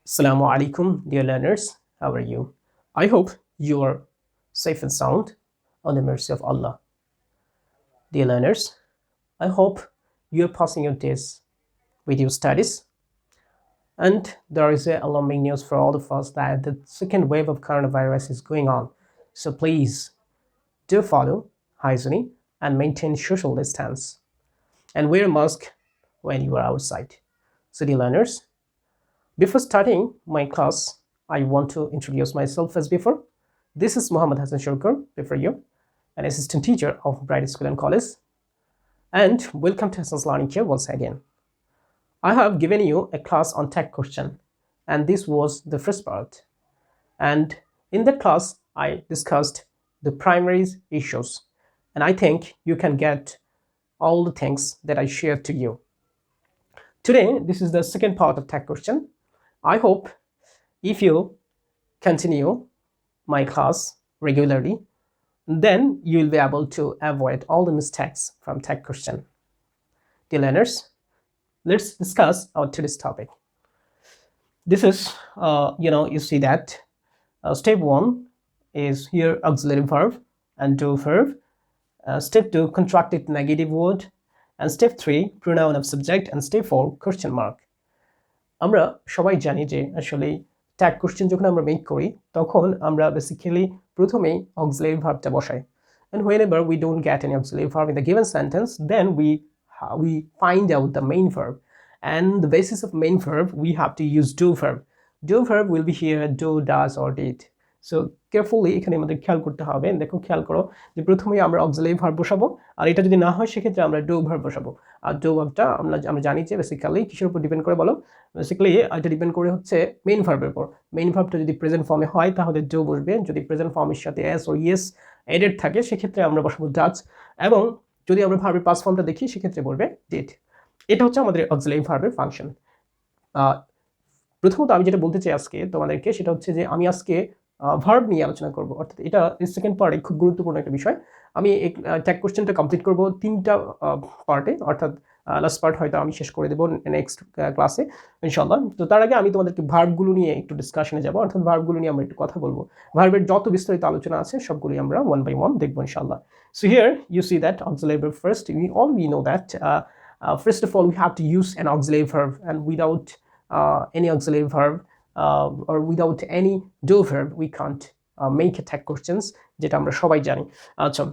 Assalamu alaikum, dear learners. How are you? I hope you are safe and sound on the mercy of Allah. Dear learners, I hope you are passing your days with your studies. And there is a alarming news for all of us that the second wave of coronavirus is going on. So please do follow hygiene and maintain social distance and wear a mask when you are outside. So, dear learners, before starting my class, I want to introduce myself as before. This is Muhammad Hasan Shurkur, before you, an assistant teacher of Bright School and College. And welcome to Hasan's Learning Here once again. I have given you a class on tech question, and this was the first part. And in that class, I discussed the primary issues, and I think you can get all the things that I shared to you. Today, this is the second part of tech question. I hope if you continue my class regularly, then you will be able to avoid all the mistakes from tech question. Dear learners, let's discuss our today's topic. This is, you see that step 1 is here auxiliary verb and do verb. Step 2, contracted negative word. And step 3, pronoun of subject. And step 4, question mark. আমরা সবাই জানি যে আসলে tag question যখন আমরা make করি তখন আমরা বেসিক্যালি প্রথমেই অক্সিলারি ভার্বটা বসাই and whenever we don't get any auxiliary verb in the given sentence then we find out the main verb and the basis of main verb we have to use do verb will be here do does or did so carefully এখানে আমাদের খেয়াল করতে হবে দেখো খেয়াল করো যে প্রথমেই আমরা অক্সিলারি ভার্ব বসাবো আর এটা যদি না হয় সেক্ষেত্রে আমরা ডু ভার্ব বসাবো আর ডু ভার্বটা আমরা জানি যে বেসিক্যালি কিসের উপর ডিপেন্ড করে বলো বেসিক্যালি এটা ডিপেন্ড করে হচ্ছে মেইন ভার্বের উপর মেইন ভার্বটা যদি প্রেজেন্ট ফর্মে হয় তাহলে ডু বসবে যদি প্রেজেন্ট ফর্মের সাথে এস ও ইয়েস এডেড থাকে সেক্ষেত্রে আমরা বসাবো ডাজ এবং যদি আমরা ভার্বের পাস্ট ফর্মটা দেখি সেক্ষেত্রে বলবে ডিড এটা হচ্ছে আমাদের অক্সিলারি ভার্বের ফাংশন প্রথমত আমি যেটা বলতে চাই আজকে তোমাদেরকে সেটা হচ্ছে যে আমি আজকে ভার্ব নিয়ে আলোচনা করব অর্থাৎ এটা সেকেন্ড পার্টে খুব গুরুত্বপূর্ণ একটা বিষয় আমি এই ট্যাগ কোশ্চেনটা কমপ্লিট করব 3টা পার্টে অর্থাৎ লাস্ট পার্ট হয়তো আমি শেষ করে দেবো নেক্সট ক্লাসে ইনশাআল্লাহ তো তার আগে আমি তোমাদেরকে ভার্বগুলো নিয়ে একটু ডিসকাশনে যাব অর্থাৎ ভার্বগুলো নিয়ে আমরা একটু কথা বলবো ভার্বের যত বিস্তারিত আলোচনা আছে সবগুলোই আমরা ওয়ান বাই ওয়ান দেখবো ইনশাআল্লাহ so here you see that auxiliary verb first we know that first of all we have to use an auxiliary verb and without any auxiliary verb or without any do verb we can't make a tag questions যেটা আমরা সবাই জানি আচ্ছা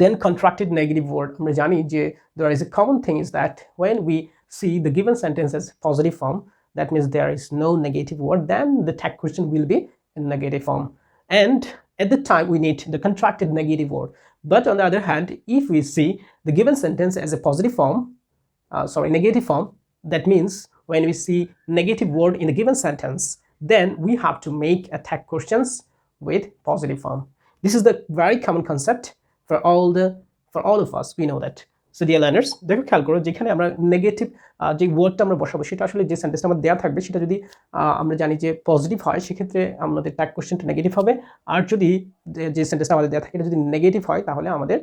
then contracted negative word আমরা জানি যে there is a common thing is that when we see the given sentence as positive form that means there is no negative word then the tag question will be in negative form and at the time we need the contracted negative word but on the other hand if we see the given sentence as a positive form negative form that means when we see negative word in a given sentence then we have to make a tag questions with positive form this is the very common concept for all of us we know that so dear learners দেখো খেয়াল করো যেখানে আমরা negative যে ওয়ার্ডটা আমরা বসাবো সেটা আসলে যে সেন্টেন্সটা আমাদের দেওয়া থাকবে সেটা যদি আমরা জানি যে পজিটিভ হয় সেক্ষেত্রে আমাদের ট্যাগ কোশ্চেনটা নেগেটিভ হবে আর যদি যে সেন্টেন্সটা আমাদের দেওয়া থাকে এটা যদি নেগেটিভ হয় তাহলে আমাদের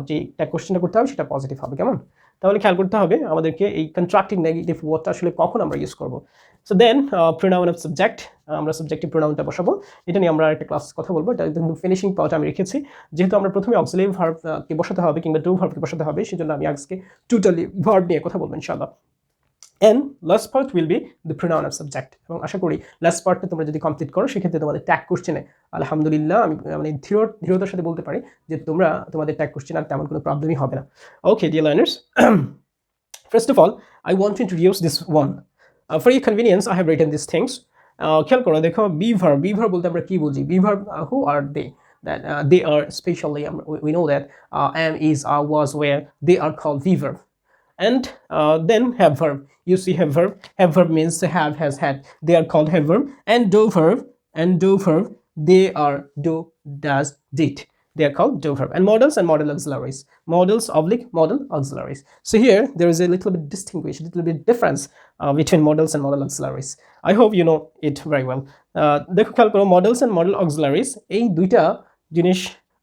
যে ট্যাগ কোশ্চেনটা করতে হবে সেটা পজিটিভ হবে কেমন তাহলে খেয়াল করতে হবে আমাদেরকে এই কন্ট্রাক্টিং নেগেটিভ ওয়ার্ডটা আসলে কখন আমরা ইউজ করব so then pronoun of subject আমরা সাবজেক্টিভ প্রোনাউনটা বসাবো এটা নিয়ে আমরা একটা ক্লাস কথা বলবো এটা কিন্তু ফিনিশিং পার্ট আমি রেখেছি যেহেতু আমরা প্রথমে অক্সিলারি ভার্বকে বসাতে হবে কিংবা ডু ভার্বকে বসাতে হবে সেজন্য আমি আজকে টোটালি ভার্ব নিয়ে কথা বলবো ইনশাআল্লাহ and last part will be the pronoun of subject এবং আশা করি লাস্ট পার্টটা তোমরা যদি কমপ্লিট করো সেক্ষেত্রে তোমাদের ট্যাগ কোশ্চেনে আলহামদুলিল্লাহ আমি মানে দৃঢ়তার সাথে বলতে পারি যে তোমাদের ট্যাগ কোশ্চেন আর তেমন কোনো প্রবলেমই হবে না okay dear learners first of all I want to introduce this one for your convenience I have written these things খেয়াল করো দেখো বি ভার্ব বলতে আমরা কি বুঝি be verb who are they that they are especially we know that am is are was were they are called v verb and then have verb you see have verb means have has had they are called have verb and do verb they are do does did they are called do verb and models and model auxiliaries model auxiliaries so here there is a little bit difference between models and model auxiliaries I hope you know it very well দেখো খেয়াল করো models and model auxiliaries এই দুইটা জিনিস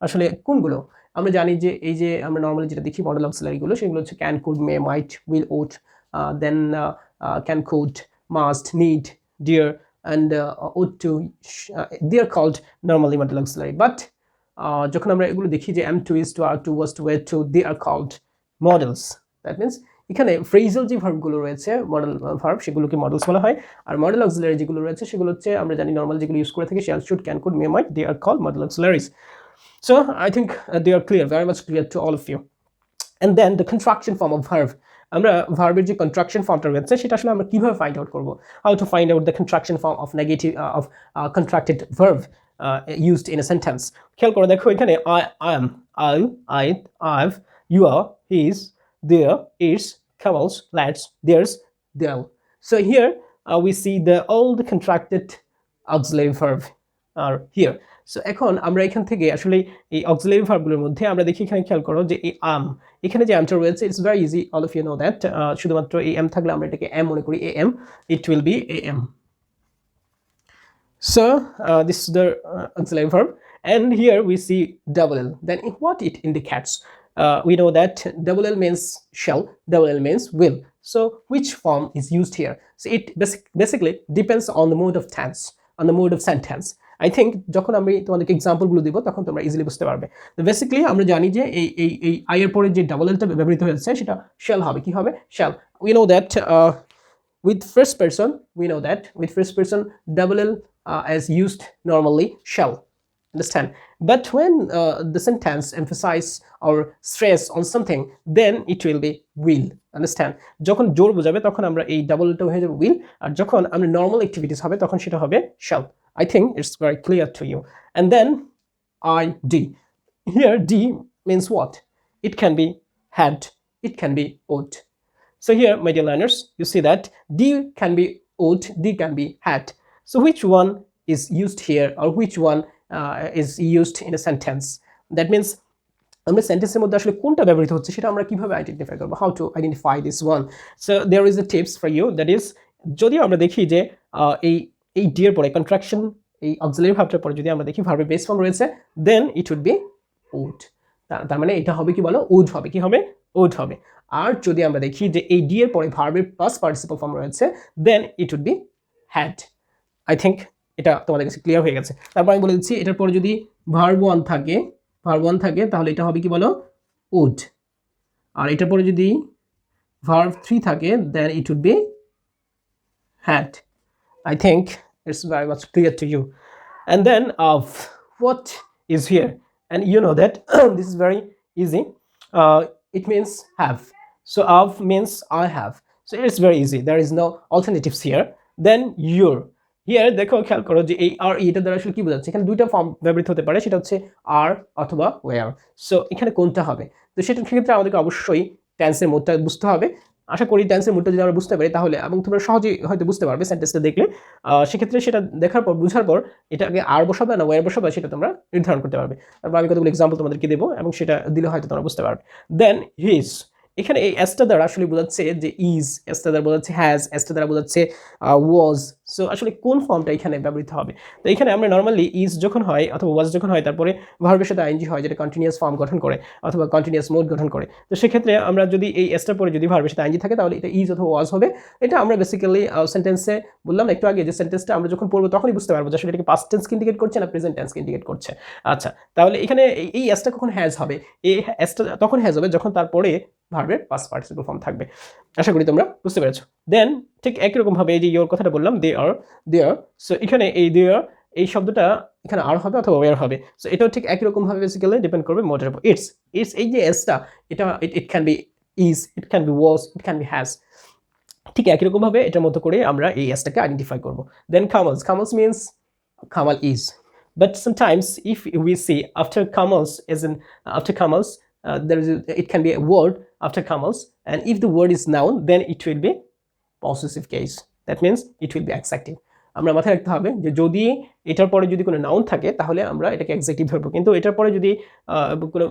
আসলে কোনগুলো আমরা জানি যে এই যে আমরা নরমালি যেটা দেখি মডেল অক্সিলারি গুলো সেগুলো হচ্ছে can could may might will ought then can could must need dear, and ought to, they are called normally modal auxiliary. But যখন আমরা এগুলো দেখি যে am to, is to, are to, was to, were to, they are called models. That means এখানে phrasal যে ভার্বগুলো রয়েছে modal verb সেগুলোকে models বলা হয়, আর মডেল অক্সিলারি যেগুলো রয়েছে সেগুলো হচ্ছে আমরা জানি নরমাল যেগুলো ইউজ করে থাকি shall, should, can, could, may, might, they are called model auxiliaries. So I think they are clear, very much clear to all of you. And then the contraction form of verb, আমরা ভার্বের যে contraction ফর্মটা রয়েছে সেটা আসলে আমরা কিভাবে find out করব, how to find out the contraction form of negative of contracted verb used in a sentence. খেয়াল করে দেখো এখানে I am, I've, you are, his, there, its, camels, lads, theirs, they'll. So here we see all the contracted auxiliary verb are here. So এখন আমরা এখান থেকে আসলে এই অক্সিলারি ভার্বগুলোর মধ্যে আমরা দেখি এখানে খেয়াল করো যে এই am, এখানে যে আমটা রয়েছে it's very easy, all of you know that, শুধুমাত্র এই am থাকলে আমরা এটাকে am মনে করি, am, it will be am. So this is the auxiliary verb, and here we see double L. Then what it indicates? We know that double L means shall, double L means will. So which form is used here? So it basically depends on the mode of tense, on the mode of sentence. I think যখন আমি তোমাদেরকে এক্সাম্পলগুলো দিব তখন তোমরা easily বুঝতে পারবে। তো basically আমরা জানি যে এই আই এর পরে যে ডাবল এলটা ব্যবহৃত হয়েছে সেটা শ্যাল হবে। কি হবে? Shall. We know that with first person, we know that with first person double L as used normally shall. Understand? But when the sentence emphasize or stress on something, then it will be will. Understand? যখন জোর বোঝাবে তখন আমরা এই double এলটা হয়ে যাবে will, আর যখন আমরা নরমাল অ্যাক্টিভিটিস হবে তখন সেটা হবে shall. I think it's very clear to you. And then id. Here d means what? It can be had, it can be ought. So here, my dear learners, you see that d can be ought, d can be had. So which one is used here, or which one is used in a sentence? That means আমরা সেন্টেন্সের মধ্যে আসলে কোনটা ব্যবহৃত হচ্ছে সেটা আমরা কিভাবে আইডেন্টিফাই করব, how to identify this one. So there is a tips for you, that is যদি আমরা দেখি যে এই ডি এর পরে কন্ট্রাকশন, এই অক্সিলারি ভার্বটার পরে যদি আমরা দেখি ভার্বের বেস ফর্ম রয়েছে, then it would B would. তার মানে এটা হবে কি বলো, উড হবে। কি হবে? উড হবে। আর যদি আমরা দেখি যে এই ডি এর পরে ভার্বের পাস্ট পার্টিসিপল ফর্ম রয়েছে, then it would be had. I think এটা তোমাদের কাছে ক্লিয়ার হয়ে গেছে। তারপর আমি বলে দিচ্ছি এটার পরে যদি ভার্ব ওয়ান থাকে, তাহলে এটা হবে কি বলো, উড। আর এটার পরে যদি ভার্ব 3 থাকে, then it would be had. I think it's very much clear to you. And then what is here? And you know that this is very easy. It means have. So of means I have. So it's very easy. There is no alternatives here. Then your. Here দেখো খেয়াল করো যে এই আর এটা দ্বারা আসলে কি বোঝাচ্ছে, এখানে দুইটা ফর্ম ব্যবহৃত হতে পারে, সেটা হচ্ছে আর অথবা ওয়্যার। সো এখানে কোনটা হবে? তো সেটার ক্ষেত্রে আমাদেরকে অবশ্যই টেন্সের মোডটা বুঝতে হবে। আশা করি টেন্সের মোডটা যদি আমরা বুঝতে পারি তাহলে, এবং তোমরা সহজেই হয়তো বুঝতে পারবে সেন্টেন্সটা দেখলে, সেক্ষেত্রে সেটা দেখার পর বুঝার পর এটাকে আর বসাবে না ওয়্যার বসাবে সেটা তোমরা নির্ধারণ করতে পারবে। তারপর আমি কতগুলো এক্সাম্পল তোমাদেরকে দেবো এবং সেটা দিলে হয়তো তোমরা বুঝতে পারবে। দেন হিজ, এখানে এই এসটা দ্বারা আসলে বোঝাচ্ছে যে ইজ, এসটা দ্বারা বোঝাচ্ছে হ্যাজ, এসটা দ্বারা বোঝাচ্ছে ওয়াজ। সো আসলে কোন ফর্মটা এখানে ব্যবহৃত হবে? তো এখানে আমরা নর্মালি ইজ যখন হয় অথবা ওয়াজ যখন হয় তারপরে ভার্বের সাথে আইএনজি হয়, যেটা কন্টিনিউয়াস ফর্ম গঠন করে অথবা কন্টিনিউয়াস মোড গঠন করে। তো সেক্ষেত্রে আমরা যদি এই এসটার পরে যদি ভার্বের সাথে আইএনজি থাকে তাহলে এটা ইজ অথবা ওয়াজ হবে। এটা আমরা বেসিক্যালি সেন্টেন্সে বললাম একটু আগে যে সেন্টেন্সটা আমরা যখন পড়বো তখনই বুঝতে পারবো যে আসলে এটাকে পাস্ট টেন্সকে ইন্ডিকেট করছে না প্রেজেন্ট টেন্সকে ইন্ডিকেট করছে। আচ্ছা, তাহলে এখানে এই এসটা কখন হ্যাজ হবে? এই এসটা তখন হ্যাজ হবে যখন তারপরে ভার্বের পাস্ট পার্টিসিপল ফর্ম থাকবে। আশা করি তোমরা বুঝতে পেরেছো। দেন ঠিক একই রকম ভাবে এই যে ইয়োর কথাটা বললাম, দে আর, সো এখানে এই দে আর এই শব্দটা এখানে আর হবে অথবা ওয়্যার হবে। সো এটাও ঠিক একই রকম ভাবে বেসিক্যালি ডিপেন্ড করবে মোডের উপর। ইটস এই যে এসটা, এটা it can be is, it can be was, it can be has. ঠিক একই রকম ভাবে এটার মতো করে আমরা এই এসটাকে আইডেন্টিফাই করব। Then commas means comma is, but sometimes if we see after commas it can be a word after camels, and if the word is noun then it will be possessive case. That means it will be adjective. আমরা মাথায় রাখতে হবে যে যদি এটার পরে যদি কোনো নাউন থাকে তাহলে আমরা এটাকে অ্যাডজেক্টিভ ধরবো, কিন্তু এটার পরে যদি কোনো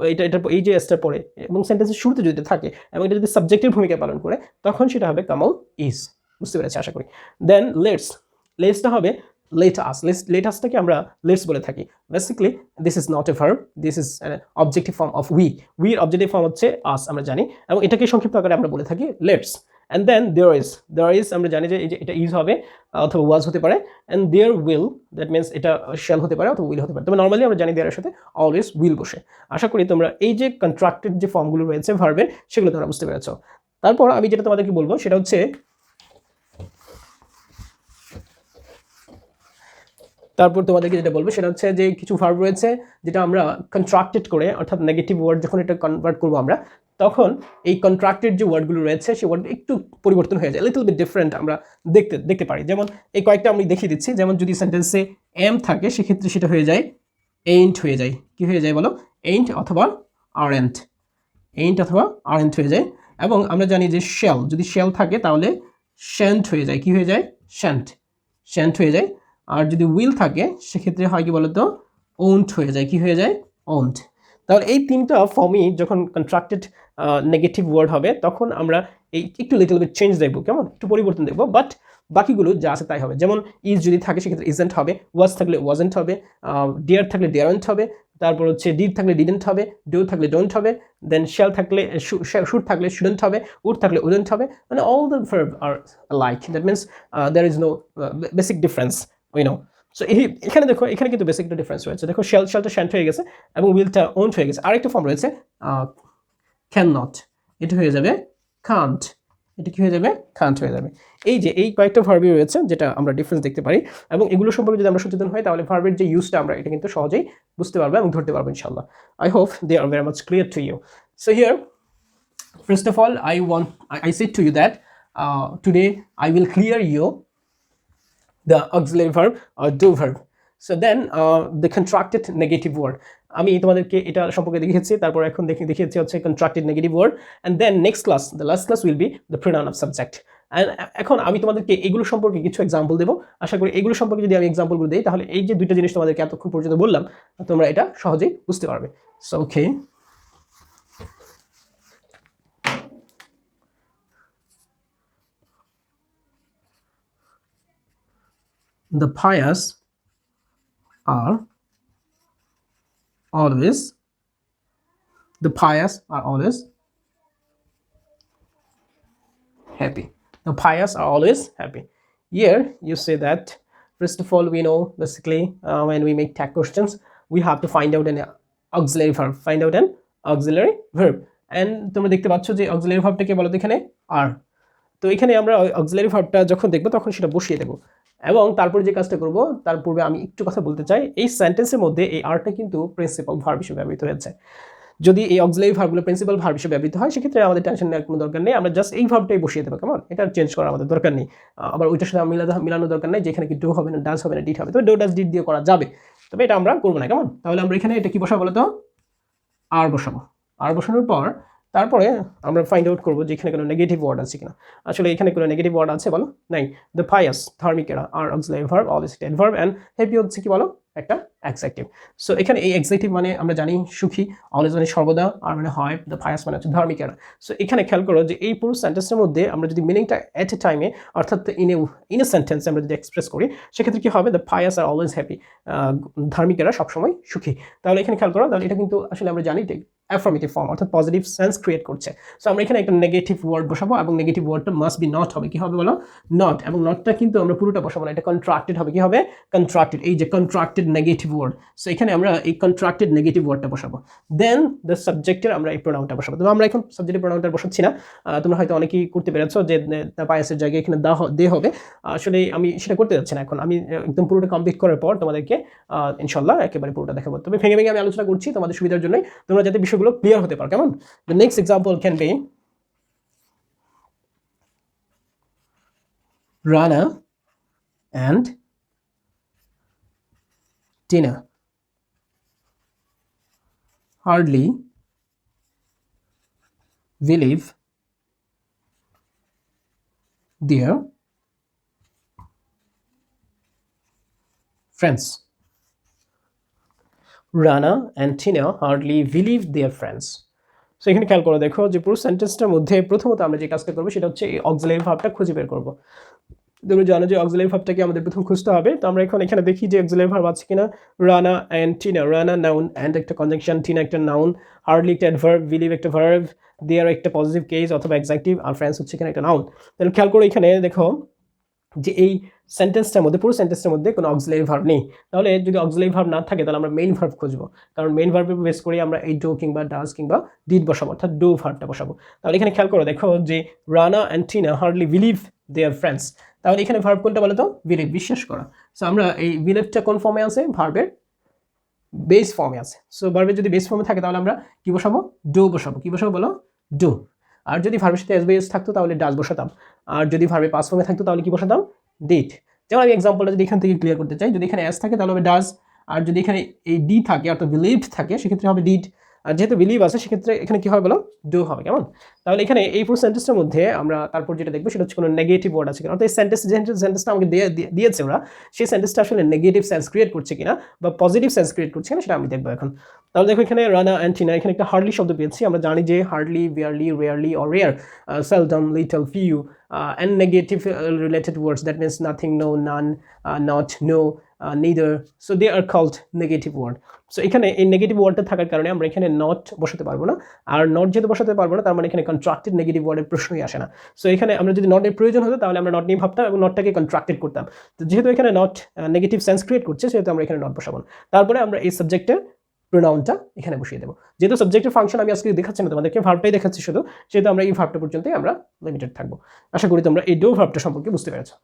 এই যে এসটার পরে এবং সেন্টেন্সের শুরুতে যদি থাকে এবং এটা যদি সাবজেক্টের ভূমিকা পালন করে তখন সেটা হবে কামাল ইজ। বুঝতে পেরেছি আশা করি। দেন লেটসটা হবে let us টাকে আমরা লেটস বলে থাকি। Basically this is not a verb, this is objective form of we এর অবজেক্টিভ ফর্ম হচ্ছে আস আমরা জানি, এবং এটাকে সংক্ষিপ্ত আকারে আমরা বলে থাকি let's. And then there is আমরা জানি যে এই যে এটা ইজ হবে অথবা ওয়াজ হতে পারে, and there will that means এটা শ্যাল হতে পারে অথবা উইল হতে পারে। তবে নর্মালি আমরা জানি দেয়ারের সাথে অলওয়েজ উইল বসে। আশা করি তোমরা এই যে কন্ট্রাক্টেড যে ফর্মগুলো রয়েছে ভার্বের সেগুলো তোমরা বুঝতে পেরেছো। তারপর আমি যেটা তোমাদেরকে বলবো সেটা হচ্ছে যে কিছু ভার্ব রয়েছে যেটা আমরা কন্ট্রাক্টেড করে অর্থাৎ নেগেটিভ ওয়ার্ড যখন এটা কনভার্ট করবো আমরা, তখন এই কন্ট্রাক্টেড যে ওয়ার্ডগুলো রয়েছে সেই ওয়ার্ড একটু পরিবর্তন হয়ে যায়, লিটল বিট ডিফারেন্ট আমরা দেখতে পারি। যেমন এই কয়েকটা আমি দেখিয়ে দিচ্ছি। যেমন যদি সেন্টেন্সে এম থাকে সেক্ষেত্রে সেটা হয়ে যায় এইন্ট হয়ে যায়। কি হয়ে যায় বলো? এইন্ট অথবা আরেন্ট, হয়ে যায়। এবং আমরা জানি যে শেল, যদি শেল থাকে তাহলে শ্যান্ট হয়ে যায়। কি হয়ে যায়? শ্যান্ট হয়ে যায়। আর যদি উইল থাকে সেক্ষেত্রে হয় কি বলতো? ওন্ট হয়ে যায়। কি হয়ে যায়? ওন্ট। তাহলে এই তিনটা ফর্মই যখন কন্ট্রাক্টেড নেগেটিভ ওয়ার্ড হবে তখন আমরা এই একটু লিটল বিট চেঞ্জ দেখবো, কেমন একটু পরিবর্তন দেখবো, বাট বাকিগুলো যা আছে তাই হবে। যেমন ইজ যদি থাকে সেক্ষেত্রে ইজেন্ট হবে, ওয়াজ থাকলে ওয়াজেন্ট হবে, ডিয়ার থাকলে ডিয়ারেন্ট হবে, তারপর হচ্ছে ডিড থাকলে ডিডেন্ট হবে, ডু থাকলে ডোন্ট হবে, দেন শ্যাল থাকলে শুড থাকলে শুডেন্ট হবে, উড থাকলে উডেন্ট হবে। মানে all the verb are like, that means there is no basic difference, we know. So এখানে দেখো, এখানে কিন্তু বেসিক একটা ডিফারেন্স রয়েছে। দেখো শ্যালটা শ্যান্ট হয়ে গেছে এবং উইলটা ওন্ট হয়ে গেছে। আরেকটা ফর্ম রয়েছে ক্যান নট, এটা হয়ে যাবে কান্ট। এটা কি হয়ে যাবে? কান্ট হয়ে যাবে। এই যে এই কয়েকটা ভার্বই রয়েছে যেটা আমরা ডিফারেন্স দেখতে পারি, এবং এগুলো সম্পর্কে যদি আমরা সচেতন হই তাহলে ভার্বের যে ইউজটা আমরা এটা কিন্তু সহজেই বুঝতে পারবো এবং ধরতে পারবো ইনশাআল্লাহ। I hope they are very much clear to you. So here first of all I said to you that today I will clear you the auxiliary verb or do verb. So then the contracted negative word, আমি তোমাদেরকে এটা সম্পর্কে দেখিয়েছি। তারপর এখন দেখিয়েছি হচ্ছে contracted negative word, and then next class, the last class will be the pronoun of subject. And এখন আমি তোমাদেরকে এগুলো সম্পর্কে কিছু এক্সাম্পল দেবো। আশা করি এগুলো সম্পর্কে যদি আমি এক্সাম্পলগুলো দিই তাহলে এই যে দুইটা জিনিস তোমাদেরকে এতক্ষণ পর্যন্ত বললাম তোমরা এটা সহজেই বুঝতে পারবে। So okay, the pious are always happy. The pious are always happy. Here you say that first of all we know basically when we make tag questions we have to find out an auxiliary verb, and তোমরা দেখতে পাচ্ছ যে auxiliary ভার্বটাকে বলো এখানে আর। তো এখানে আমরা auxiliary ভার্বটা যখন দেখবো তখন সেটা বসিয়ে দেবো, এবং তারপর যে কাজটা করব তার পূর্বে আমি একটু কথা বলতে চাই। এই সেন্টেন্সের মধ্যে এই আরটা কিন্তু প্রিন্সিপাল ভার্ব হিসেবে ব্যবহৃত হয়েছে। যদি এই অক্সিলারি ভার্বগুলো প্রিন্সিপাল ভার্ব হিসেবে ব্যবহৃত হয় সেক্ষেত্রে আমাদের টেনশন নেওয়ার কোনো দরকার নেই, আমরা জাস্ট এই ভার্বটাই বসিয়ে দেবো, কেমন? এটা চেঞ্জ করার আমাদের দরকার নেই, আবার ওইটার সাথে মিলানোর দরকার নেই যেখানে কি ডু হবে না, ডাজ হবে না, ডিড হবে। তবে ডু ডাজ ডিড দিয়ে করা যাবে, তবে এটা আমরা করবো না, কেমন? তাহলে আমরা এখানে এটা কি বসাবো বলো তো? আর বসাবো। আর বসানোর পর তারপরে আমরা ফাইন্ড আউট করবো যে এখানে কোনো নেগেটিভ ওয়ার্ড আছে কিনা। আসলে এখানে কোনো নেগেটিভ ওয়ার্ড আছে বলো? নাই। দ্য পায়াস, ধার্মিকেরা আর auxiliary verb, always then verb, and happy হচ্ছে কি বলো? একটা অ্যাডজেক্টিভ। সো এখানে এই অ্যাডজেক্টিভ মানে আমরা জানি সুখী, অলওয়েজ মানে সর্বদা, আর মানে হয়, দ্য পায়াস মানে হচ্ছে ধার্মিকেরা। সো এখানে খেয়াল করো যে এই পুরো সেন্টেন্সের মধ্যে আমরা যদি মিনিংটা এট এ টাইমে অর্থাৎ ইন এ সেন্টেন্সে আমরা যদি এক্সপ্রেস করি সেক্ষেত্রে কি হবে? দ্য পায়াস আর অলওয়েজ হ্যাপি, ধার্মিকেরা সবসময় সুখী। তাহলে এখানে খেয়াল করো, তাহলে এটা কিন্তু আসলে আমরা জানি অ্যাফার্মেটিভ ফর্ম অর্থাৎ পজিটিভ সেন্স ক্রিয়েট করছে। সো আমরা এখানে একটা নেগেটিভ ওয়ার্ড বসাবো এবং নেগেটিভ ওয়ার্ডটা মাস্ট বি নট হবে। কি হবে বলো? নট। এবং নটটা কিন্তু আমরা পুরোটা বসাবো না, এটা কন্ট্রাক্টেড হবে। কি হবে? কন্ট্রাক্টেড। এই যে কন্ট্রাক্টেড নেগেটিভ ওয়ার্ড, সো এখানে আমরা এই কন্ট্রাক্টেড নেগেটিভ ওয়ার্ডটা বসাবো। দেন দ্য সাবজেক্টের আমরা এই প্রোনাউনটা বসাবো। তবে আমরা এখন সাবজেক্টের প্রোনাউনটা বসাচ্ছি না, তোমরা হয়তো অনেকেই করতে পেরেছো যে দ্য পায়াসের জায়গায় এখানে দে হবে। আসলে আমি সেটা করতে যাচ্ছি না এখন, আমি একদম পুরোটা কমপ্লিট করার পর তোমাদেরকে ইনশাল্লাহ একেবারে পুরোটা দেখাবো। তবে ভেঙে ভেঙে আমি আলোচনা করছি তোমাদের সুবিধার জন্যই, তোমরা যাতে বিষয়গুলো ক্লিয়ার হতে পারো, কেমন? The next example can be Rana and Tina hardly believe their friends. Rana and Tina hardly believe their friends. So এখানে খেয়াল করে দেখো যে পুরো সেন্টেন্সটার মধ্যে প্রথমত আমরা যে কাজটা করবো সেটা হচ্ছে এই অক্সিলারি ভার্বটা খুঁজে বের করবো। তুমি জানো যে অক্সিলারি ভার্বটাকে আমাদের প্রথম খুঁজতে হবে। তো আমরা এখন এখানে দেখি যে অক্সিলারি ভার্ব আছে কিনা। Rana and Tina, Rana noun and একটা কনজাংশন, টিনা একটা নাউন, হার্ডলি একটা অ্যাডভার্ব, বিলিভ একটা ভার্ব, দেয়ার একটা পজিটিভ কেস অথবা এক্সাক্টিভ, আর ফ্রেন্ডস হচ্ছে এখানে একটা নাউন। তাহলে খেয়াল করে এখানে দেখো যে এই সেন্টেন্সটার মধ্যে, পুরো সেন্টেন্সটার মধ্যে কোনো অক্সিলারি ভার্ব নেই। তাহলে যদি অক্সিলারি ভার্ব না থাকে তাহলে আমরা মেইন ভার্ব খুঁজবো, কারণ মেইন ভার্বের বেস করে আমরা এই ডু কিংবা ডাজ কিংবা ডিড বসাবো, অর্থাৎ ডু ভার্বটা বসাবো। তাহলে এখানে খেয়াল করো, দেখো যে Rana and Tina hardly believe their friends. তাহলে এখানে ভার্ব কোনটা বলো তো? বিলিভ, বিশ্বাস করা। সো আমরা এই বিলিভটা কোন ফর্মে আছে? ভার্বের বেস ফর্মে আছে। সো ভার্বের যদি বেস ফর্মে থাকে তাহলে আমরা কি বসাবো? ডু বসাবো। কি বসাবো বলো? ডু। আর যদি ভার্বের সাথে এস বাই এস থাকতো তাহলে ডাজ বসাতাম, আর যদি ভার্বের পাস ফর্মে থাকতো তাহলে কি বসাতাম? ডিড। যেমন আমি এক্সাম্পলটা যদি এখান থেকে ক্লিয়ার করতে চাই, যদি এখানে এস থাকে তাহলে হবে ডাজ, আর যদি এখানে এই ডি থাকে অর্থাৎ বিলিভড থাকে সেক্ষেত্রে হবে ডিড, আর যেহেতু বিলিভ আছে সেক্ষেত্রে এখানে কি হবে বলো? ডু হবে। কেমন? তাহলে এখানে এই পুরো সেন্টেন্সটার মধ্যে আমরা তারপর যেটা দেখবো সেটা হচ্ছে কোনো নেগেটিভ ওয়ার্ড আছে কিনা, অর্থাৎ এই সেন্টেন্সটা আমাকে দিয়েছে ওরা, সেই সেন্টেন্সটা আসলে নেগেটিভ সেন্স ক্রিয়েট করছে কিনা বা পজিটিভ সেন্স ক্রিয়েট করছে কিনা সেটা আমি দেখবো এখন। তাহলে দেখো এখানে রানা অ্যান্ড টিনা, এখানে একটা হার্ডলি শব্দ পেয়েছি। আমরা জানি যে hardly, barely, rarely or rare, seldom, little, few, and negative related words, that means nothing, no, none, not, no, neither, so they are called negative word. So এখানে এই নেগেটিভ ওয়ার্ডটা থাকার কারণে আমরা এখানে নট বসাতে পারবো না, আর নট যেহেতু বসাতে পারবো না তার মানে এখানে কন্ট্রাক্টেড নেগেটিভ ওয়ার্ডের প্রশ্নই আসে না। সো এখানে আমরা যদি নটের প্রয়োজন হতো তাহলে আমরা নট নিয়ে ভাবতাম এবং নটটাকে কন্ট্রাক্টেড করতাম। তো যেহেতু এখানে নট নেগেটিভ সেন্স ক্রিয়েট করছে সেহেতু আমরা এখানে নট বসাবো না। তারপরে আমরা এই সাবজেক্টের প্রোনাউনটা এখানে বসিয়ে দেবো। যেহেতু সাবজেক্টের ফাংশন আমি আজকে দেখাচ্ছি না তোমাদেরকে, ভার্বটাই দেখাচ্ছি শুধু, সেহেতু আমরা এই ভার্বটা পর্যন্তই আমরা লিমিটেড থাকবো। আশা করি তোমরা এই ডু ভার্বটা সম্পর্কে বুঝতে পেরেছো।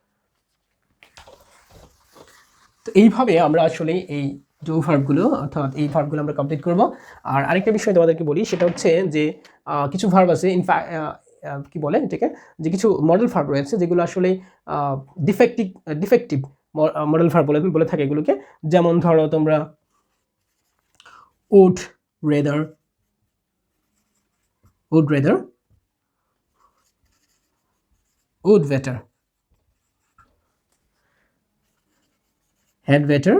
তো এইভাবে আমরা আসলে এই ডু ভার্বগুলো, অর্থাৎ এই ভার্বগুলো আমরা কমপ্লিট করব। আর আরেকটা বিষয় তোমাদেরকে বলি, সেটা হচ্ছে যে কিছু ভার্ব আছে কি বলে এটাকে, যে কিছু মডেল ভার্ব রয়েছে যেগুলো আসলে ডিফেক্টিভ মডেল ভার্ব বলে থাকে এগুলোকে। যেমন ধরো তোমরা would rather, would rather, would better, had better,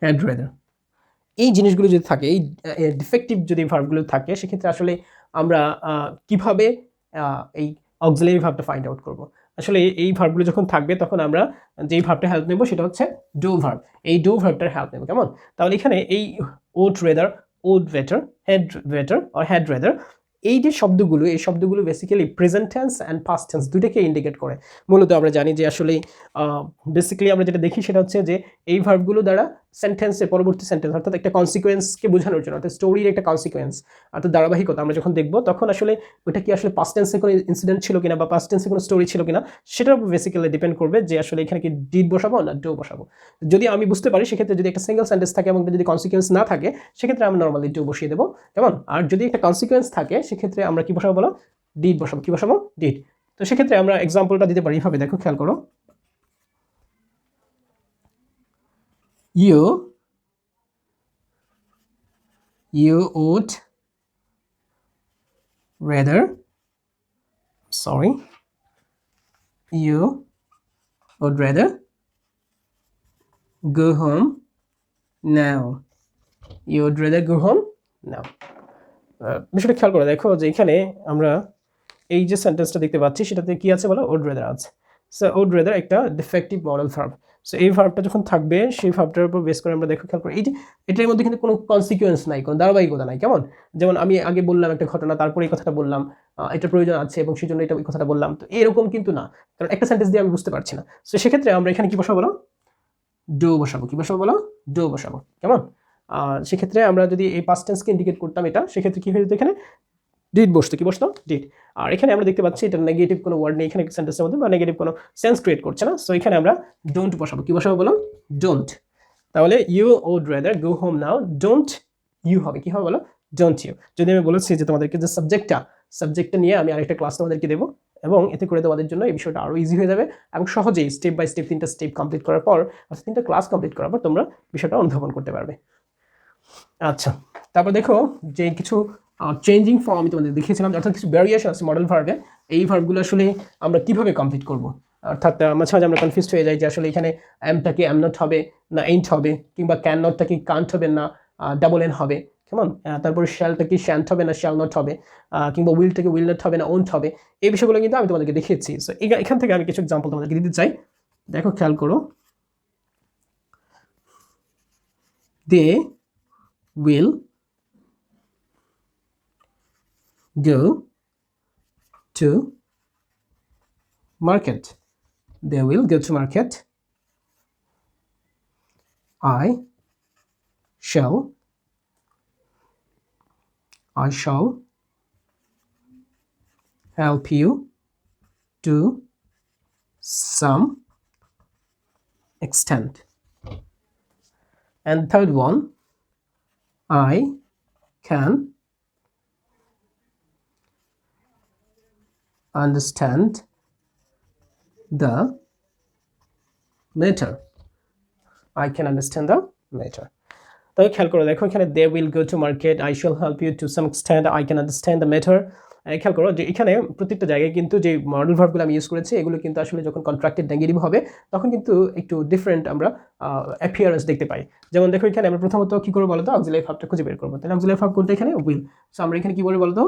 had rather, এই জিনিসগুলো যদি থাকে, এই ডিফেক্টিভ যদি ভার্বগুলো থাকে সেক্ষেত্রে আসলে আমরা কিভাবে এই অক্সিলারি ভার্বটা ফাইন্ড আউট করব। আসলে এই ভার্বগুলো যখন থাকবে তখন আমরা যেই ভার্বটা হেল্প নেব সেটা হচ্ছে ডু ভার্ব। এই ডু ভার্বটার হেল্প নেব। কেমন? তাহলে এখানে এই would rather, would better, had better or had rather, এই যে শব্দগুলো, এই শব্দগুলো basically present tense and past tense দুটোকে ইন্ডিকেট করে। মূলত আমরা জানি যে আসলে বেসিক্যালি আমরা যেটা দেখি সেটা হচ্ছে যে এই ভার্বগুলো দ্বারা সেন্টেন্সের পরবর্তী সেন্টেন্স অর্থাৎ একটা কনসিকোয়েন্সকে বোঝানোর জন্য, অর্থাৎ স্টোরির একটা কনসিকোয়েন্স অর্থাৎ ধারাবাহিকতা আমরা যখন দেখবো তখন আসলে ওইটা কি আসলে পাস্ট টেন্সে কোনো ইনসিডেন্ট ছিল কিনা বা পাস্ট টেন্সে কোনো স্টোরি ছিল কিনা সেটার উপর বেসিক্যালি ডিপেন্ড করবে যে আসলে এখানে কি ডিড বসাবো না ডু বসাবো। যদি আমি বুঝতে পারি সেক্ষেত্রে যদি একটা সিঙ্গেল সেন্টেন্স থাকে এবং যদি কনসিকোয়েন্স না থাকে সেক্ষেত্রে আমি নর্মালি ডু বসিয়ে দেবো। কেমন? আর যদি একটা কনসিকোয়েন্স থাকে সেক্ষেত্রে আমরা কি বসাবো বলো? ডিড বসাবো। কি বসাবো? ডিড। তো সেক্ষেত্রে আমরা এক্সাম্পলটা দিতে পারি এইভাবে, দেখো খেয়াল করো। You would rather, sorry, you would rather go home now. You would rather go home now. বিষয়টা খেয়াল করে দেখো যে এখানে আমরা এই যে সেন্টেন্সটা দেখতে পাচ্ছি সেটাতে কি আছে বলো? would rather আছে। সো would rather একটা ডিফেক্টিভ মডেল ভার্ব। সো এই ভার্বটা যখন থাকবে সেই ভার্বটার উপর বেস করে আমরা দেখো খেয়াল করে এই যে এটার মধ্যে কিন্তু কোনো কনসিকোয়েন্স নাই, কোনো ধারাবাহিকতা নাই। কেমন? যেমন আমি আগে বললাম একটা ঘটনা, তারপরে এই কথাটা বললাম, এটা প্রয়োজন আছে এবং সেই জন্য এটা কথাটা বললাম। তো এরকম কিন্তু না, কারণ একটা সেন্টেন্স দিয়ে আমি বুঝতে পারছি না। সো সেক্ষেত্রে আমরা এখানে কি বসাবো বলো? ডু বসাবো। কি বসাবো বলো? ডু বসাবো। কেমন? সেক্ষেত্রে আমরা যদি এই পাস্ট টেন্সকে ইন্ডিকেট করতাম এটা, সেক্ষেত্রে কি হয়ে যেত? এখানে ডিড বসতো। কি বসতো? ডিড। আর এখানে আমরা দেখতে পাচ্ছি এটা নেগেটিভ কোনো ওয়ার্ড নেই এখানে সেন্টেন্সের মধ্যে বা নেগেটিভ কোনো সেন্স ক্রিয়েট করছে না। সো এখানে আমরা ডোন্ট বসাবো। কি বসাবো বলো? ডোন্ট। তাহলে you would rather go home now, don't you হবে। কি হবে বলো? Don't you. যদি আমি বলেছি যে তোমাদেরকে যে সাবজেক্টটা নিয়ে আমি আরেকটা ক্লাস তোমাদেরকে দেবো এবং এতে করে তোমাদের জন্য এই বিষয়টা আরও ইজি হয়ে যাবে এবং সহজেই স্টেপ বাই স্টেপ 3টা স্টেপ কমপ্লিট করার পর, অর্থাৎ 3টা ক্লাস কমপ্লিট করার পর তোমরা বিষয়টা অনুধাবন করতে পারবে। আচ্ছা, তারপর দেখো যে কিছু চেঞ্জিং ফর্ম আমি তোমাদের দেখিয়েছিলাম, অর্থাৎ কিছু ভ্যারিয়েশন আছে মডেল ভার্বে। এই ভার্বগুলো আসলে আমরা কিভাবে কমপ্লিট করব, অর্থাৎ মাঝে মাঝে আমরা কনফিউজ হয়ে যাই যে আসলে এখানে এমটাকে এম নট হবে না এন্ট হবে, কিংবা ক্যান নটটাকে কান্ট হবে না ডাবল এন হবে। কেমন তারপর শ্যালটা কি শ্যান্ট হবে না শ্যাল নট হবে, কিংবা উইলটাকে উইল নট হবে না ওন্ট হবে, এই বিষয়গুলো কিন্তু আমি তোমাদেরকে দেখিয়েছি। সো এখান থেকে আমি কিছু এক্সাম্পল তোমাদেরকে দিতে চাই। দেখো খেয়াল করো, they will go to market. They will go to market. I shall help you to some extent. And third one, I can understand the matter. I can understand the matter. তবে খেয়াল করো, দেখো এখানে they will go to market, I shall help you to some extent, I can understand the matter. খেয়াল করো যে এখানে প্রত্যেকটা জায়গায় কিন্তু যে মডেল ভার্বগুলো আমি ইউজ করেছি এগুলো কিন্তু আসলে যখন কন্ট্রাক্টেড নেগেটিভ হবে তখন কিন্তু একটু ডিফারেন্ট আমরা অ্যাপিয়ারেন্স দেখতে পাই। যেমন দেখো এখানে আমরা প্রথমত কি করবো বলতো, অক্সিলারি ভার্বটা খুঁজে বের করবো। তাহলে অক্সিলারি ভার্ব কোনটা, এখানে উইল। সো আমরা এখানে কি বলবো বলতো,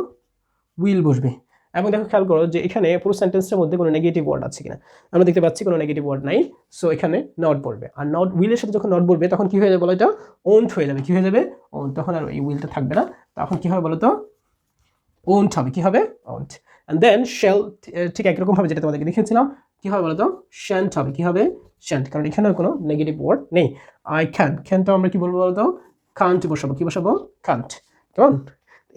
উইল বসবে। এবং দেখো খেয়াল করো যে এখানে পুরো সেন্টেন্সের মধ্যে কোনো নেগেটিভ ওয়ার্ড আছে কিনা, আমরা দেখতে পাচ্ছি কোনো নেগেটিভ ওয়ার্ড নাই। সো এখানে নট পড়বে, আর নট উইলের সাথে যখন নট পড়বে তখন কি হয়ে যাবে বলো, এটা ওন্ট হয়ে যাবে। কি হয়ে যাবে, ওন্ট। তখন আর এই উইলটা থাকবে না, তখন কি হবে বলো তো, ওন্ট হবে। কি হবে, ওন্ট। অ্যান্ড দেন শ্যাল, ঠিক একরকম ভাবে যেটা তোমাদেরকে দেখিয়েছিলাম, কি হবে বলো তো, শ্যান্ট হবে। কি হবে, শ্যান্ট, কারণ এখানে কোনো নেগেটিভ ওয়ার্ড নেই। আই ক্যান তো আমরা কি বলবো বলো তো, কান্ট বসাবো। কি বসাবো, কান্ট। কেমন,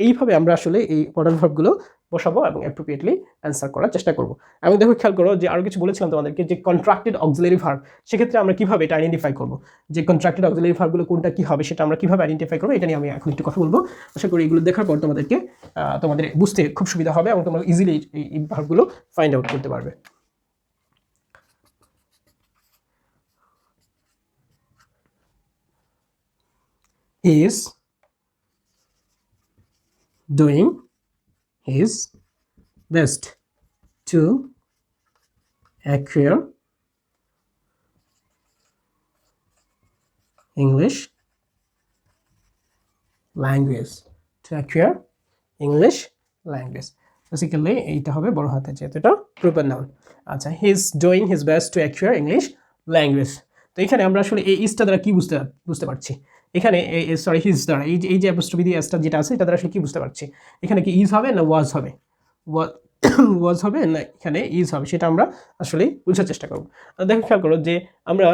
এইভাবে আমরা আসলে এই মডার্ন ভার্বগুলো বসাবো এবং অ্যাপ্রোপ্রিয়েটলি অ্যান্সার করার চেষ্টা করবো। এবং দেখো খেয়াল করো যে আরও কিছু বলেছিলাম তোমাদেরকে যে কন্ট্রাক্টেড অক্সিলারি ভার্ব, সেক্ষেত্রে আমরা কিভাবে এটা আইডেন্টিফাই করবো, যে কন্ট্রাক্টেড অক্সিলারি ভার্বগুলো কোনটা কি হবে সেটা আমরা কিভাবে আইডেন্টিফাই করবো, এটা নিয়ে আমি এখন একটু কথা বলবো। আশা করি এগুলো দেখার পর তোমাদের বুঝতে খুব সুবিধা হবে এবং তোমরা ইজিলি এই ভার্বগুলো ফাইন্ড আউট করতে পারবে। He is doing his best to acquire English language. To acquire English language. Basically এইটা হবে বড় হাতে, যেহেতু এটা প্রপার নাউন। আচ্ছা, he is doing his best to acquire English language. তো এখানে আমরা আসলে এই ইজটা দ্বারা কি বুঝতে পারছি, এখানে সরি হিজ দ্বারা এই যে অ্যাপোস্ট্রফি দিয়ে এসটা যেটা আছে এটা দ্বারা আসলে কি বুঝতে পারছি, এখানে কি ইজ হবে না ওয়াজ হবে, ওয়াজ হবে না এখানে ইজ হবে, সেটা আমরা আসলে বুঝার চেষ্টা করবো। দেখো খেয়াল করো যে আমরা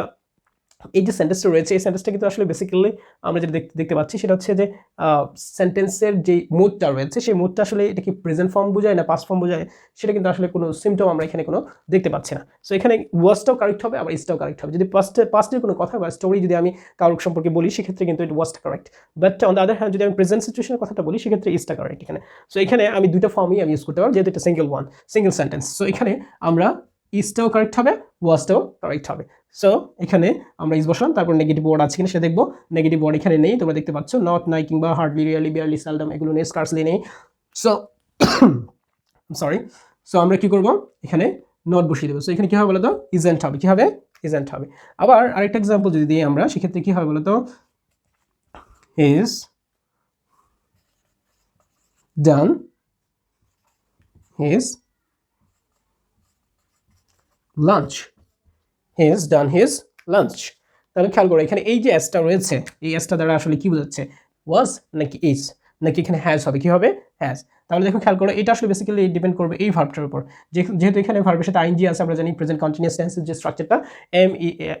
এই যে সেন্টেন্সটা রয়েছে এই সেন্টেন্সটা কিন্তু আসলে বেসিক্যালি আমরা যেটা দেখতে পাচ্ছি সেটা হচ্ছে যে সেন্টেন্সের যে মোডটা রয়েছে সেই মোডটা আসলে এটা কি প্রেজেন্ট ফর্ম বোঝায় না পাস্ট ফর্ম বোঝায়, সেটা কিন্তু আসলে কোনো সিমটম আমরা এখানে কোনো দেখতে পাচ্ছি না। সো এখানে ওয়াজটাও কারেক্ট হবে আবার ইজটাও কারেক্ট হবে। যদি পাস্টের কোনো কথা বা স্টোরি যদি আমি কারোর সম্পর্কে বলি সেক্ষেত্রে কিন্তু এটা ওয়াজটা correct, but on the other hand যদি আমি প্রেজেন্ট সিচুয়েশনের কথাটা বলি সেক্ষেত্রে ইজটা কারেক্ট এখানে। সো এখানে আমি দুইটা ফর্মই আমি ইউজ করতে পারবো যেহেতু এটা সিঙ্গেল সেন্টেন্স। সো এখানে আমরা ইজটাও কারেক্ট হবে, ওয়াজটাও কারেক্ট হবে। সো এখানে আমরা ইজ বসালাম, তারপর নেগেটিভ ওয়ার্ড আছে কিনা সেটা দেখবো। নেগেটিভ ওয়ার্ড এখানে নেই, তোমরা দেখতে পাচ্ছ নট নাই কিংবা হার্ডলি, রিয়ালি, বিয়ারলি, সেলডম এগুলো নেই, স্কার্সলি নেই। সো সরি, সো আমরা কি করবো, এখানে নট বসিয়ে দেবো। সো এখানে কি হবে বলো তো, ইজেন্ট হবে। কি হবে, ইজেন্ট হবে। আবার আরেকটা এক্সাম্পল যদি দিই আমরা, সেক্ষেত্রে কি হবে বলো তো, is done his lunch. He is done his lunch. তাহলে খেয়াল করো এখানে এই যে এসটা রয়েছে এই এসটা দ্বারা আসলে কি বোঝাচ্ছে, ওয়াজ নাকি ইজ নাকি এখানে হ্যাজ হবে। কি হবে, হ্যাজ। তাহলে দেখো খেয়াল করো এটা আসলে বেসিক্যালি ডিপেন্ড করবে এই ভার্বটার উপর, যেহেতু এখানে ভার্বের সাথে আইএনজি আছে, আমরা জানি প্রেজেন্ট কন্টিনিউয়াস টেন্সের যে স্ট্রাকচারটা এম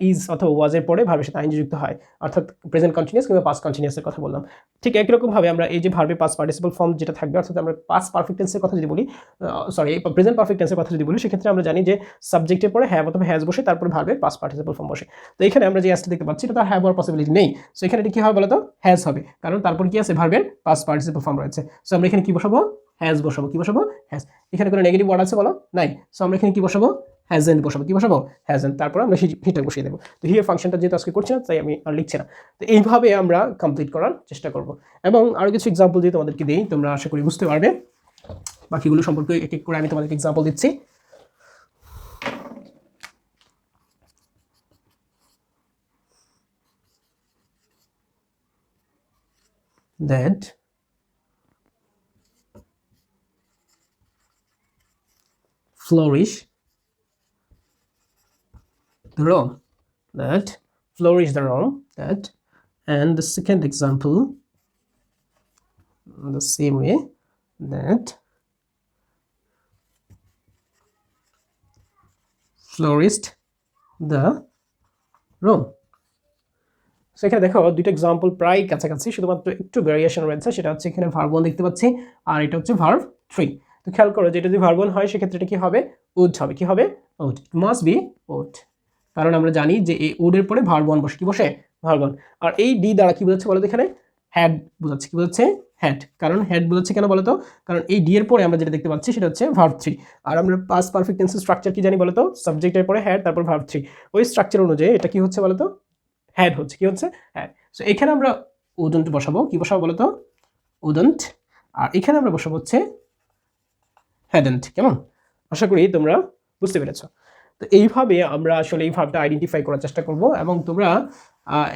ইজ অথবা ওয়াজের পরে ভার্বের সাথে আইএনজি যুক্ত হয়, অর্থাৎ প্রেজেন্ট কন্টিনিউয়াস কিংবা পাস্ট কন্টিনিউয়াসের কথা বললাম। ঠিক একই রকম ভাবে আমরা এই যে ভার্বে পাস্ট পার্টিসিপল ফর্ম যেটা থাকবে, অর্থাৎ আমরা পাস্ট পারফেক্ট টেন্সের কথা যদি বলি, সরি প্রেজেন্ট পারফেক্ট টেন্সের কথা যদি বলি, সেক্ষেত্রে আমরা জানি যে সাবজেক্টের পরে হ্যাভ অথবা হ্যাজ বসে তারপরে ভার্বের পাস্ট পার্টিসিপল ফর্ম বসে। তো এখানে আমরা যে এসটা দেখতে পাচ্ছি এটা হ্যাভ হওয়ার পসিবিলিটি নেই। সো এখানে এটা কি হবে বলতো, হ্যাজ হবে, কারণ তারপর কি আছে, ভার্বের পাস্ট পার্টিসিপল ফর্ম রয়েছে। সো আমরা এখানে কি বসাবো, হ্যাজ বসাবো। কি বসাবো, হ্যাজ। এখানে কোনো নেগেটিভ ওয়ার্ড আছে বলো, নাই। সো আমরা এখানে কি বসাবো, হ্যাজেন্ট বসাবো। কি বসাবো, হ্যাজেন্ট। তারপর আমরা হিটা বসিয়ে দেবো। তো হিয়ার ফাংশনটা যেহেতু আজকে করছি না তাই আমি আর লিখছি না। তো এইভাবে আমরা কমপ্লিট করার চেষ্টা করব। এবং আরও কিছু এক্সাম্পল যদি তোমাদেরকে দিই তোমরা আশা করি বুঝতে পারবে। বাকিগুলো সম্পর্কে এক এক করে আমি তোমাদেরকে এক্সাম্পল দিচ্ছি। that flourish the Rome, that flourish the Rome, that, and the second example, the same way, that flourished the Rome. So এখানে দেখো দুটো এক্সাম্পল প্রায় কাছাকাছি, শুধুমাত্র একটু ভেরিয়েশন রয়েছে, সেটা হচ্ছে এখানে ভার্ব 1 দেখতে পাচ্ছি আর এটা হচ্ছে ভার্ব 3। তো খেয়াল করো যেটা যদি ভার্ব 1 হয় সেক্ষেত্রে এটা কি হবে, উড হবে। কি হবে? Would. It must be would, কারণ আমরা জানি যে এই উডের পরে ভার্ব 1 বসে। কি বসে? ভার্ব 1। আর এই ডি দ্বারা কি বোঝাচ্ছে বলো তো? এখানে হ্যাড বোঝাচ্ছে। কি বোঝাচ্ছে? হ্যাড। কারণ হ্যাড বোঝাচ্ছে কেন বলো তো? কারণ এই ডি এর পরে আমরা যেটা দেখতে পাচ্ছি সেটা হচ্ছে ভার্ব 3। আর আমরা পাস্ট পারফেক্ট টেন্সের স্ট্রাকচার কি জানি বলো তো? সাবজেক্টের পরে হ্যাড, তারপর ভার্ব 3। ওই স্ট্রাকচার অনুযায়ী এটা কি হচ্ছে বলো তো? হ্যাড হচ্ছে। কি হচ্ছে? হ্যাড। সো এখানে আমরা উডন্ট বসাবো। কি বসাবো বলো তো? উডন্ট। আর এখানে আমরা বসাবো হচ্ছে হ্যাডন্ট। কেমন? আশা করি তোমরা বুঝতে পেরেছো। তো এইভাবে আমরা আসলে এই ভাবটা আইডেন্টিফাই করার চেষ্টা করব, এবং তোমরা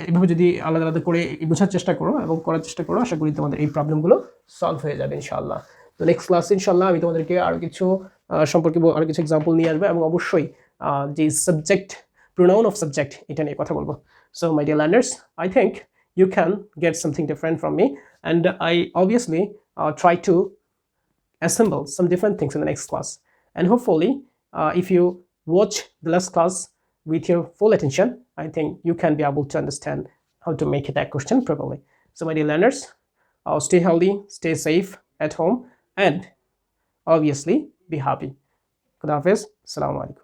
এইভাবে যদি আলাদা আলাদা করে বোঝার চেষ্টা করো এবং করার চেষ্টা করো, আশা করি তোমাদের এই প্রবলেমগুলো সলভ হয়ে যাবে ইনশাআল্লাহ। তো নেক্সট ক্লাসে ইনশাআল্লাহ আমি তোমাদেরকে আরও কিছু সম্পর্কে আরও কিছু এক্সাম্পল নিয়ে আসবো, এবং অবশ্যই যে সাবজেক্ট, pronoun of subject, এটা নিয়ে কথা বলবো। So my dear learners, I think you can get something different from me, and I obviously try to assemble some different things in the next class. And hopefully, if you watch the last class with your full attention, I think you can be able to understand how to make that question properly. So my dear learners, stay healthy, stay safe at home, and obviously be happy. Khuda Hafiz. Assalamu alaikum.